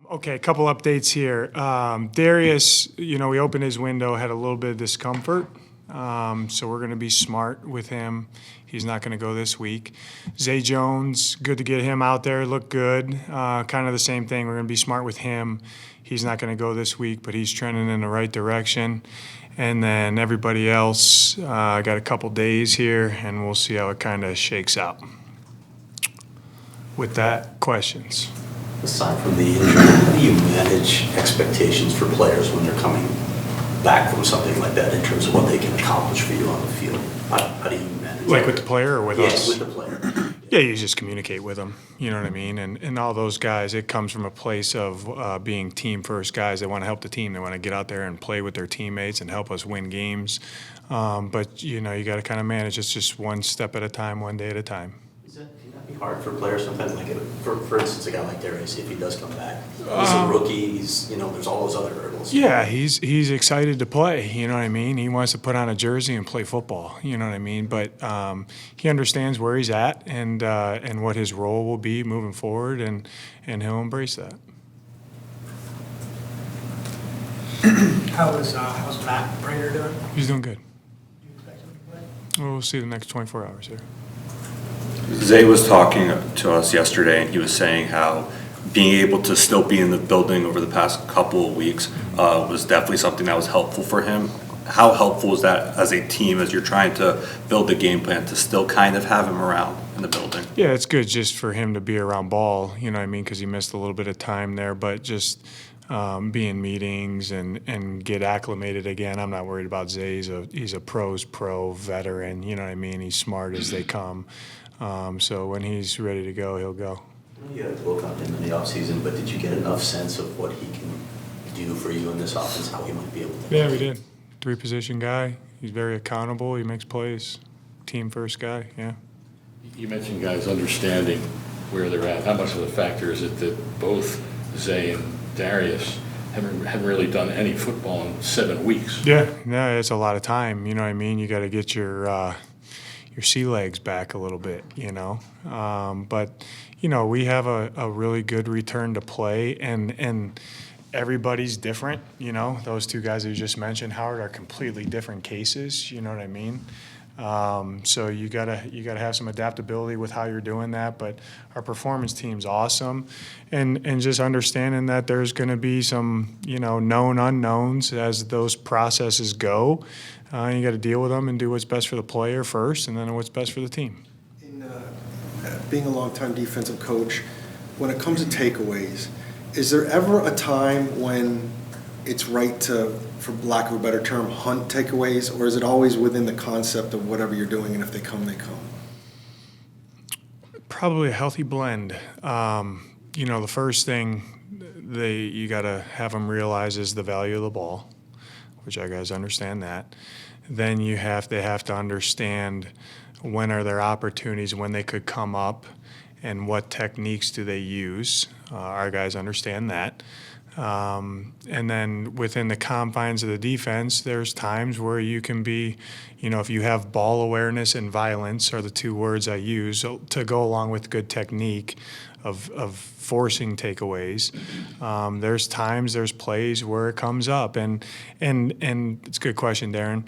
Okay, a couple updates here. Darius, we opened his window, had a little bit of discomfort. So we're going to be smart with him. He's not going to go this week. Zay Jones, good to get him out there, look good. Kind of the same thing. We're going to be smart with him. He's not going to go this week, but he's trending in the right direction. And then everybody else, got a couple days here, and we'll see how it kind of shakes out. With that, questions? Aside from the injury, how do you manage expectations for players when they're coming back from something like that in terms of what they can accomplish for you on the field? How do you manage Like with the player or with us? Yeah, with the player. Yeah, you just communicate with them. You know what I mean? And all those guys, it comes from a place of being team-first guys. They want to help the team. They want to get out there and play with their teammates and help us win games. But, you got to kind of manage. It's just one step at a time, one day at a time. Can that be hard for players sometimes? Like, for instance, a guy like Darius, if he does come back, he's a rookie. There's all those other hurdles. Yeah, he's excited to play. You know what I mean? He wants to put on a jersey and play football. You know what I mean? But he understands where he's at and what his role will be moving forward, and he'll embrace that. How's Matt Prater doing? He's doing good. Do you expect him to play? We'll see the next 24 hours here. Zay was talking to us yesterday, and he was saying how being able to still be in the building over the past couple of weeks was definitely something that was helpful for him. How helpful is that as a team as you're trying to build the game plan to still kind of have him around in the building? Yeah, it's good just for him to be around ball, you know what I mean, because he missed a little bit of time there, but just be in meetings and get acclimated again. I'm not worried about Zay. He's a pro's pro veteran, you know what I mean? He's smart as they come. So when he's ready to go, he'll go. You had to work on him in the offseason, but did you get enough sense of what he can do for you in this offense, how he might be able to? Yeah, we did. 3-position guy. He's very accountable. He makes plays. Team-first guy, yeah. You mentioned guys understanding where they're at. How much of a factor is it that both Zay and Darius haven't really done any football in 7 weeks? Yeah, it's a lot of time. You know what I mean? You got to get your sea legs back a little bit, But, we have a really good return to play, and everybody's different, Those two guys that you just mentioned, Howard, are completely different cases, you know what I mean? So you gotta have some adaptability with how you're doing that. But our performance team's awesome, and just understanding that there's going to be some known unknowns as those processes go. You got to deal with them and do what's best for the player first, and then what's best for the team. In being a longtime defensive coach, when it comes to takeaways, is there ever a time when it's right to, for lack of a better term, hunt takeaways, or is it always within the concept of whatever you're doing, and if they come, they come? Probably a healthy blend. The first thing you got to have them realize is the value of the ball, which I guys understand that. Then they have to understand when are there opportunities, when they could come up, and what techniques do they use. Our guys understand that. And then within the confines of the defense, there's times where you can be, if you have ball awareness and violence are the two words I use to go along with good technique of forcing takeaways. There's plays where it comes up, and it's a good question, Darren.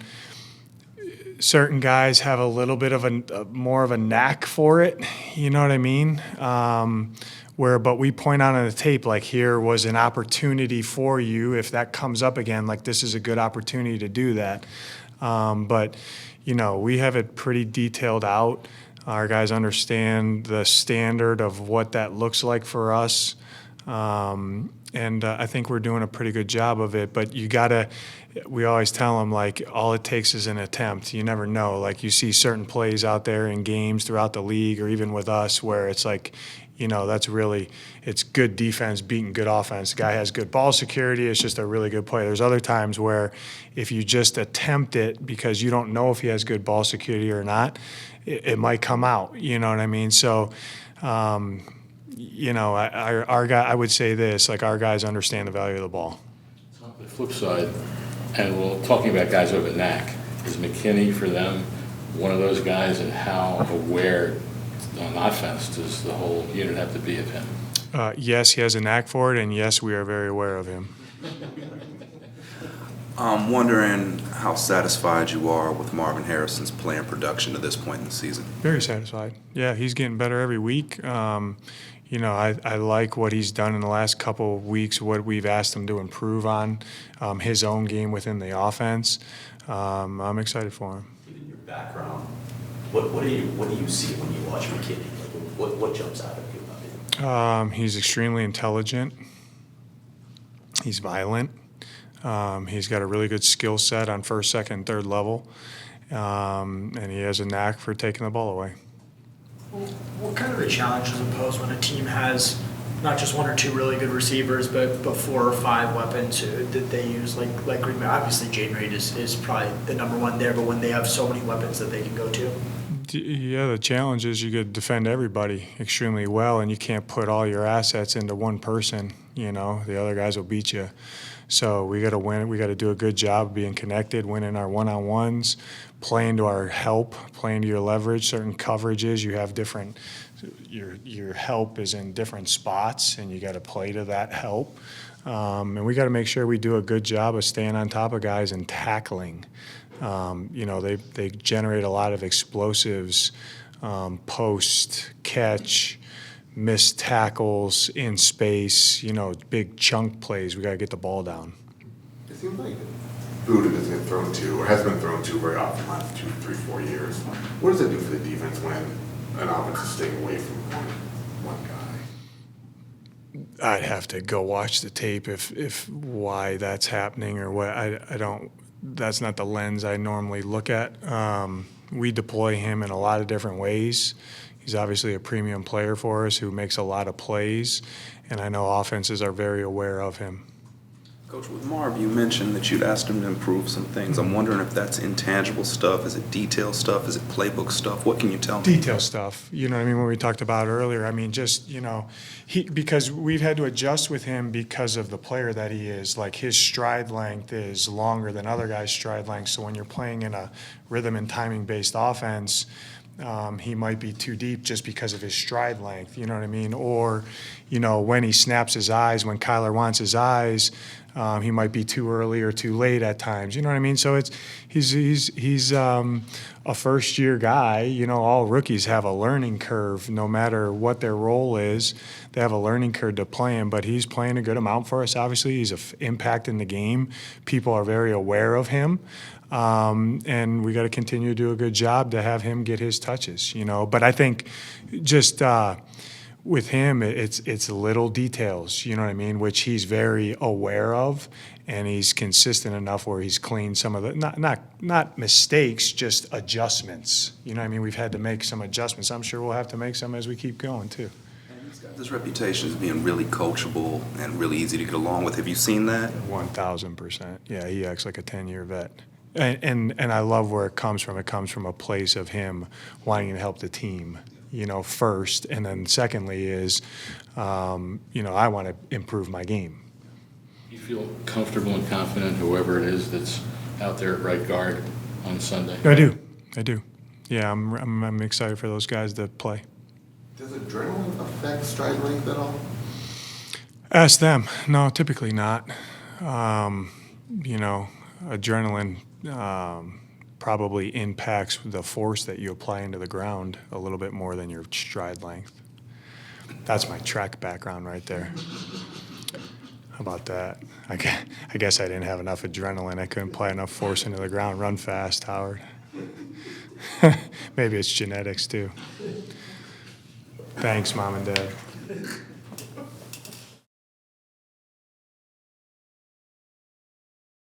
Certain guys have a little bit of more of a knack for it, you know what I mean? But we point out on the tape, like, here was an opportunity for you. If that comes up again, like, this is a good opportunity to do that. But we have it pretty detailed out. Our guys understand the standard of what that looks like for us. And I think we're doing a pretty good job of it. But we always tell them, like, all it takes is an attempt. You never know. Like, you see certain plays out there in games throughout the league or even with us where it's like, it's good defense beating good offense. The guy has good ball security. It's just a really good play. There's other times where if you just attempt it because you don't know if he has good ball security or not, it might come out. You know what I mean? So, our guy, I would say this, like, our guys understand the value of the ball. On the flip side, and we're talking about guys who have a knack, is McKinney for them one of those guys, and how aware on offense does the whole unit have to be of him? Yes, he has a knack for it, and yes, we are very aware of him. I'm wondering how satisfied you are with Marvin Harrison's play and production to this point in the season. Very satisfied. Yeah, he's getting better every week. I like what he's done in the last couple of weeks, what we've asked him to improve on, his own game within the offense. I'm excited for him. Given your background, what do you see when you watch McKinney? Like, what jumps out at you about him? He's extremely intelligent. He's violent. He's got a really good skill set on first, second, third level, and he has a knack for taking the ball away. What kind of a challenge does it pose when a team has not just one or two really good receivers, but 4 or 5 weapons that they use? Like Green Bay, obviously Jaden Reed is probably the number one there, but when they have so many weapons that they can go to. Yeah, the challenge is you could defend everybody extremely well, and you can't put all your assets into one person. The other guys will beat you. So we got to win. We got to do a good job of being connected, winning our one-on-ones, playing to our help, playing to your leverage. Certain coverages, you have different. Your help is in different spots, and you got to play to that help. And we got to make sure we do a good job of staying on top of guys and tackling. They generate a lot of explosives, post, catch, missed tackles in space, big chunk plays. We got to get the ball down. It seems like Buda doesn't get thrown to, or has been thrown to very often the last 2, 3, 4 years. What does it do for the defense when an offense is staying away from one guy? I'd have to go watch the tape if why that's happening or what. I don't. That's not the lens I normally look at. We deploy him in a lot of different ways. He's obviously a premium player for us who makes a lot of plays, and I know offenses are very aware of him. Coach, with Marv, you mentioned that you'd asked him to improve some things. I'm wondering if that's intangible stuff. Is it detail stuff? Is it playbook stuff? What can you tell me? Detail stuff. You know what I mean? When we talked about earlier, I mean, just, because we've had to adjust with him because of the player that he is. Like, his stride length is longer than other guys' stride length. So when you're playing in a rhythm and timing-based offense, he might be too deep just because of his stride length, you know what I mean? Or, when he snaps his eyes, when Kyler wants his eyes, he might be too early or too late at times, you know what I mean? So he's a first-year guy. All rookies have a learning curve, no matter what their role is. They have a learning curve to play him, but he's playing a good amount for us, obviously. He's an impact in the game. People are very aware of him. And we got to continue to do a good job to have him get his touches, But I think just with him, it's little details, you know what I mean, which he's very aware of, and he's consistent enough where he's cleaned some of the not mistakes, just adjustments. You know what I mean? We've had to make some adjustments. I'm sure we'll have to make some as we keep going too. He's got this reputation as being really coachable and really easy to get along with. Have you seen that? 1,000%. Yeah, he acts like a 10-year vet. And I love where it comes from. It comes from a place of him wanting to help the team, first. And then secondly is, I want to improve my game. You feel comfortable and confident, whoever it is that's out there at right guard on Sunday? I do. Yeah, I'm excited for those guys to play. Does adrenaline affect stride length at all? Ask them. No, typically not. Adrenaline probably impacts the force that you apply into the ground a little bit more than your stride length. That's my track background right there. How about that? I guess I didn't have enough adrenaline. I couldn't apply enough force into the ground. Run fast, Howard. Maybe it's genetics too. Thanks, Mom and Dad.